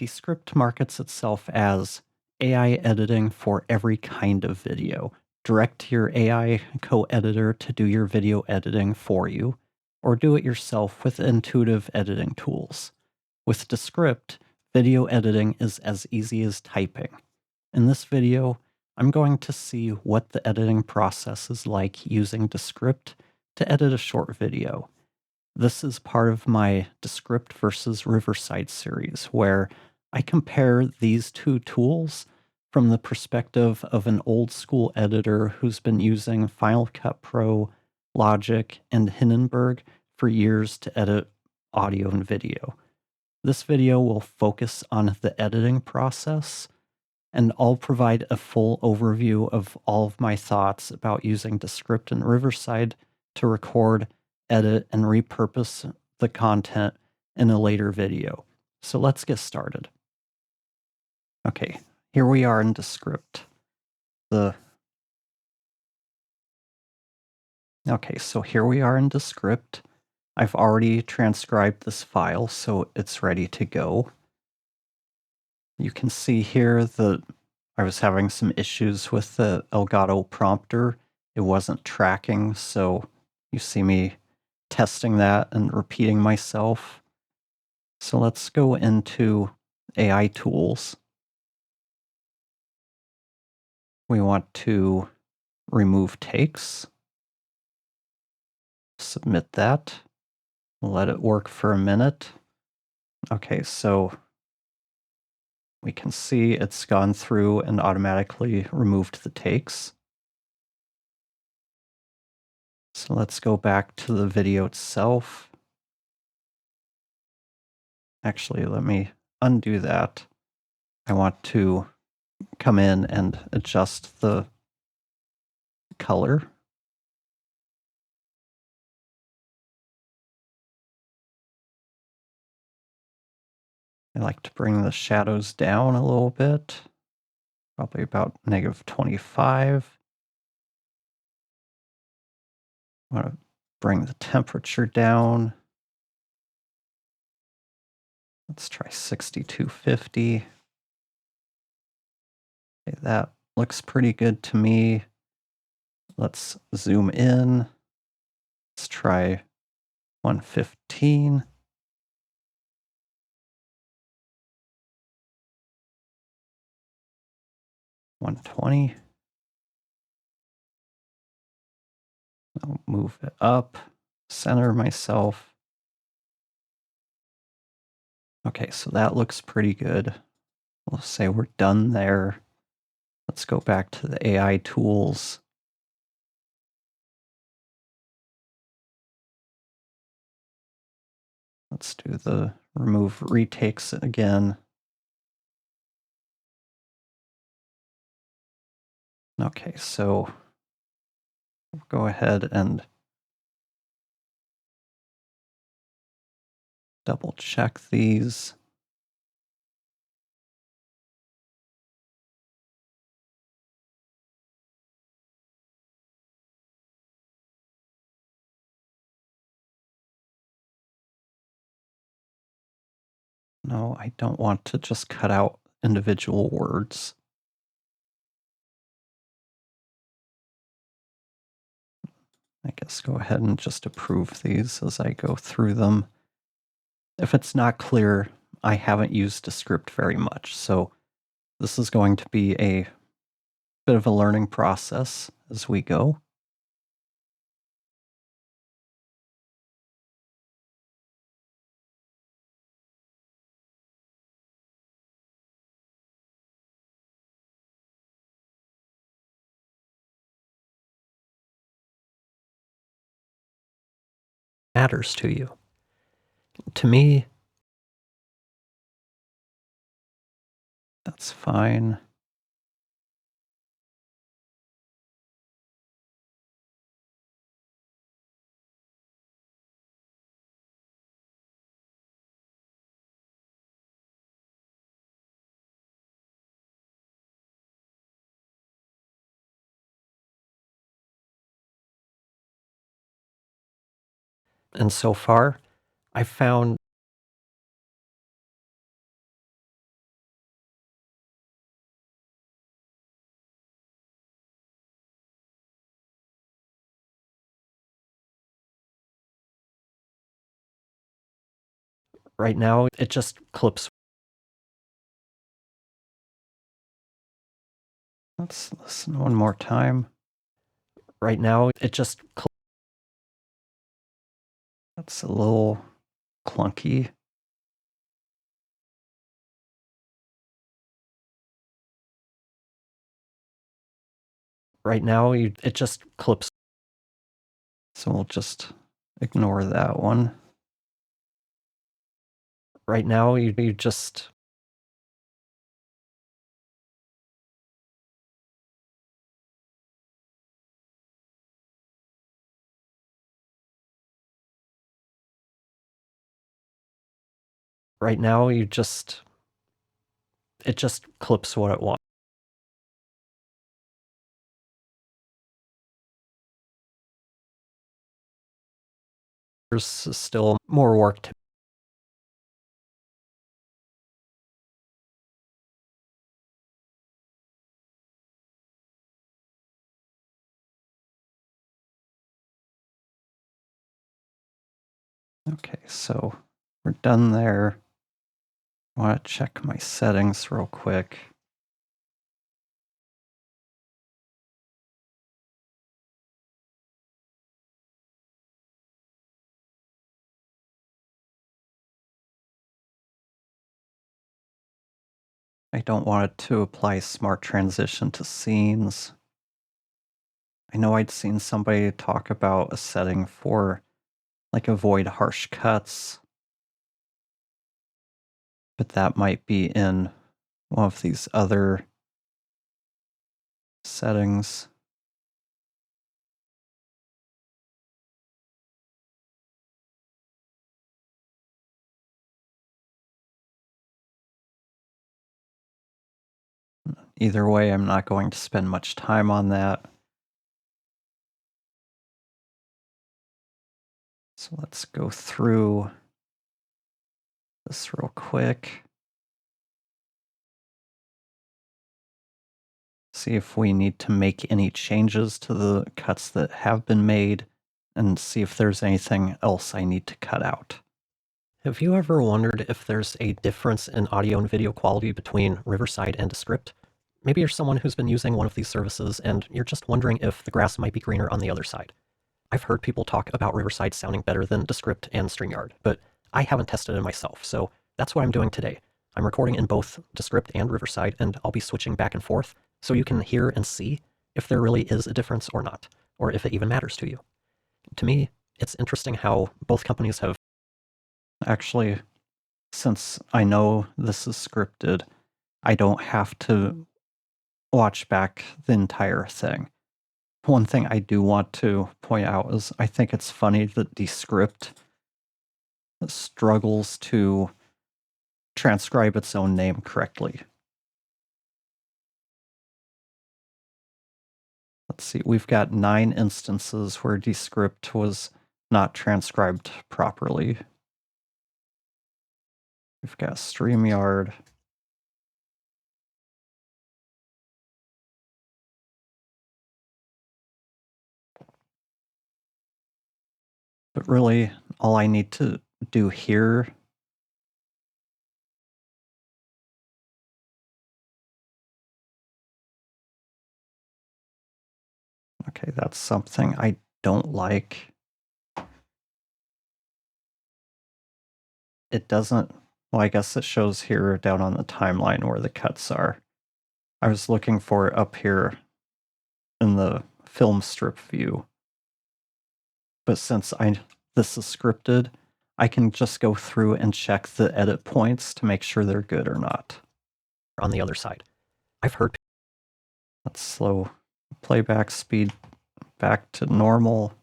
Descript markets itself as AI editing for every kind of video. Direct your AI co-editor to do your video editing for you, or do it yourself with intuitive editing tools. With Descript, video editing is as easy as typing. In this video, I'm going to see what the editing process is like using Descript to edit a short video. This is part of my Descript versus Riverside series, where I compare these two tools from the perspective of an old school editor who's been using Final Cut Pro, Logic, and Hindenburg for years to edit audio and video. This video will focus on the editing process, and I'll provide a full overview of all of my thoughts about using Descript and Riverside to record, edit, and repurpose the content in a later video. So let's get started. Okay, here we are in Descript. Okay, so here we are in Descript. I've already transcribed this file, so it's ready to go. You can see here that I was having some issues with the Elgato prompter. It wasn't tracking, so you see me testing that and repeating myself. So let's go into AI tools. We want to remove takes. Submit that. Let it work for a minute. Okay, so we can see it's gone through and automatically removed the takes. So let's go back to the video itself. Actually, let me undo that. I want to come in and adjust the color. I like to bring the shadows down a little bit, probably about -25. I want to bring the temperature down. Let's try 6250. Okay, that looks pretty good to me. Let's zoom in. Let's try 115. $120. I'll move it up, center myself. Okay, so that looks pretty good. We'll say we're done there. Let's go back to the AI tools. Let's do the remove retakes again. Okay, so we'll go ahead and double check these. No, I don't want to just cut out individual words. I guess go ahead and just approve these as I go through them. If it's not clear, I haven't used Descript very much, so this is going to be a bit of a learning process as we go. Matters to you. To me, that's fine. And so far, I found Right now, it just clips. Let's listen one more time. Right now, it just that's a little clunky. Right now, it just clips. So we'll just ignore that one. Right now, you just right now you just it just clips what it wants. There's still more work to. Okay, so we're done there. I want to check my settings real quick. I don't want it to apply smart transition to scenes. I know I'd seen somebody talk about a setting for like avoid harsh cuts, but that might be in one of these other settings. Either way, I'm not going to spend much time on that. So let's go through this real quick. See if we need to make any changes to the cuts that have been made, and see if there's anything else I need to cut out. Have you ever wondered if there's a difference in audio and video quality between Riverside and Descript? Maybe you're someone who's been using one of these services and you're just wondering if the grass might be greener on the other side. I've heard people talk about Riverside sounding better than Descript and StreamYard, but I haven't tested it myself, so that's what I'm doing today. I'm recording in both Descript and Riverside, and I'll be switching back and forth so you can hear and see if there really is a difference or not, or if it even matters to you. To me, it's interesting how both companies have. Actually, since I know this is scripted, I don't have to watch back the entire thing. One thing I do want to point out is I think it's funny that Descript struggles to transcribe its own name correctly. Let's see, we've got 9 instances where Descript was not transcribed properly. We've got StreamYard. But really, all I need to do here okay, that's something I don't like. It doesn't, well, I guess it shows here down on the timeline where the cuts are. I was looking for it up here in the film strip view. But since this is scripted, I can just go through and check the edit points to make sure they're good or not. On the other side, I've heard. Let's slow playback speed back to normal.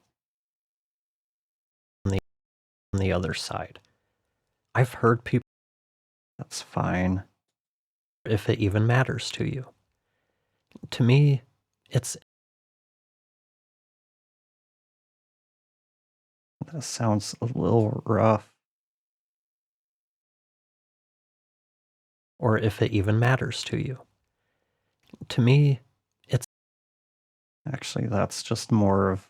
On the other side, I've heard people. That's fine. If it even matters to you. To me, it's. That sounds a little rough. Or if it even matters to you. To me, it's. Actually, that's just more of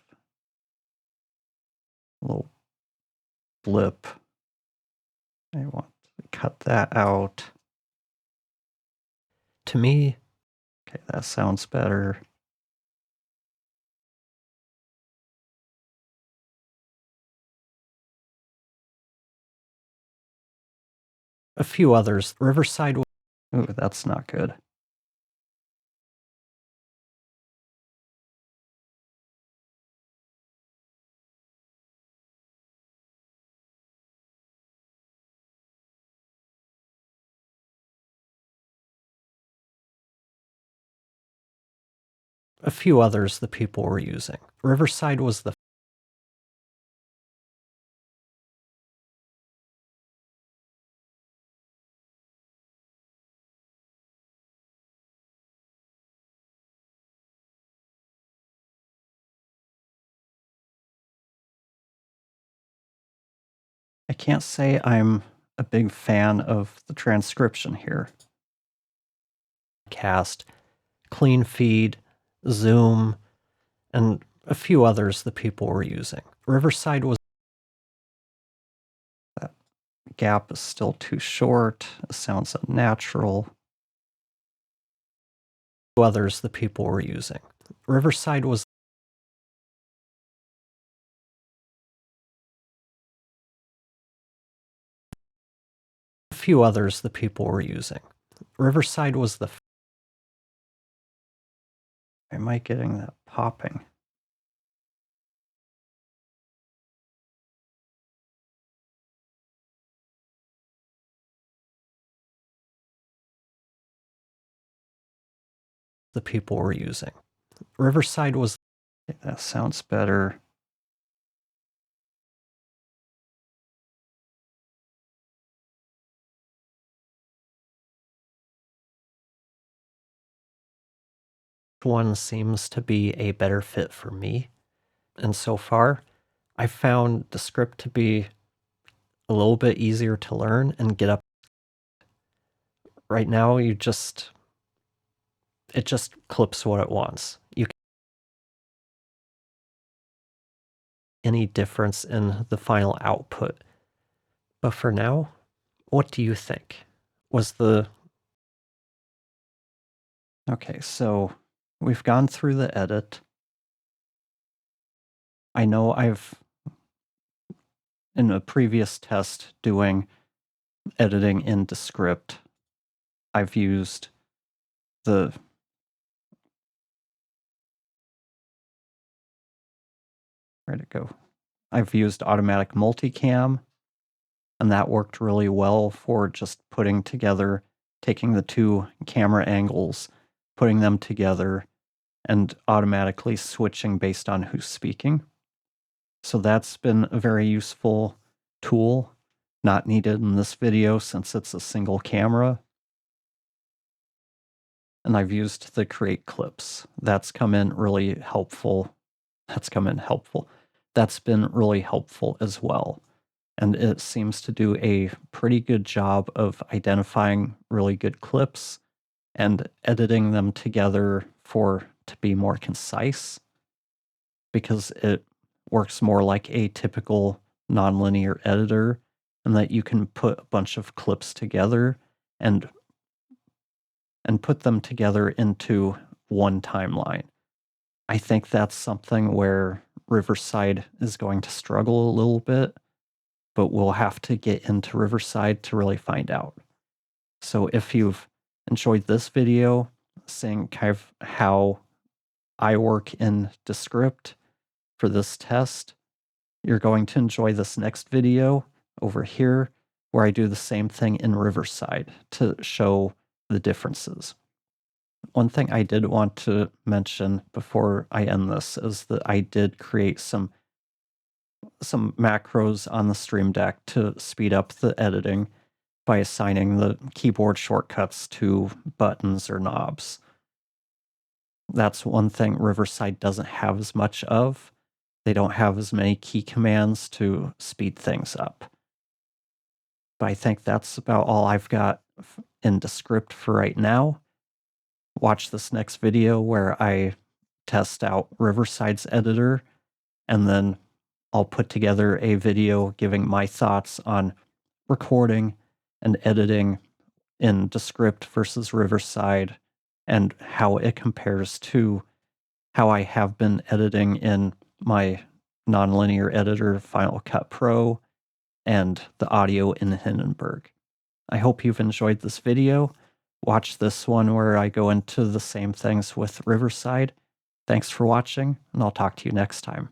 a little blip. I want to cut that out. To me, okay, that sounds better. A few others. Riverside. Ooh, that's not good. A few others the people were using. Riverside was the. I can't say I'm a big fan of the transcription here. Cast, clean feed, Zoom, and a few others the people were using. Riverside was. That gap is still too short. It sounds unnatural. Others the people were using. Riverside was. A few others the people were using. Riverside was the. Am I getting that popping? The people were using. Riverside was. That sounds better. One seems to be a better fit for me. And so far, I found Descript to be a little bit easier to learn and get up. Right now, it just clips what it wants. You can any difference in the final output. But for now, what do you think? Was the. Okay, so we've gone through the edit. I know I've, in a previous test doing editing in Descript, I've used the. Where'd it go? I've used automatic multicam, and that worked really well for just putting together, taking the two camera angles, putting them together, and automatically switching based on who's speaking. So that's been a very useful tool, not needed in this video since it's a single camera. And I've used the create clips. That's come in really helpful. That's come in helpful. That's been really helpful as well. And it seems to do a pretty good job of identifying really good clips and editing them together to be more concise, because it works more like a typical nonlinear editor, and that you can put a bunch of clips together and put them together into one timeline. I think that's something where Riverside is going to struggle a little bit, but we'll have to get into Riverside to really find out. So if you've enjoyed this video, seeing kind of how I work in Descript for this test, you're going to enjoy this next video over here where I do the same thing in Riverside to show the differences. One thing I did want to mention before I end this is that I did create some macros on the Stream Deck to speed up the editing by assigning the keyboard shortcuts to buttons or knobs. That's one thing Riverside doesn't have as much of. They don't have as many key commands to speed things up. But I think that's about all I've got in Descript for right now. Watch this next video where I test out Riverside's editor, and then I'll put together a video giving my thoughts on recording and editing in Descript versus Riverside and how it compares to how I have been editing in my nonlinear editor Final Cut Pro and the audio in Hindenburg. I hope you've enjoyed this video. Watch this one where I go into the same things with Riverside. Thanks for watching, and I'll talk to you next time.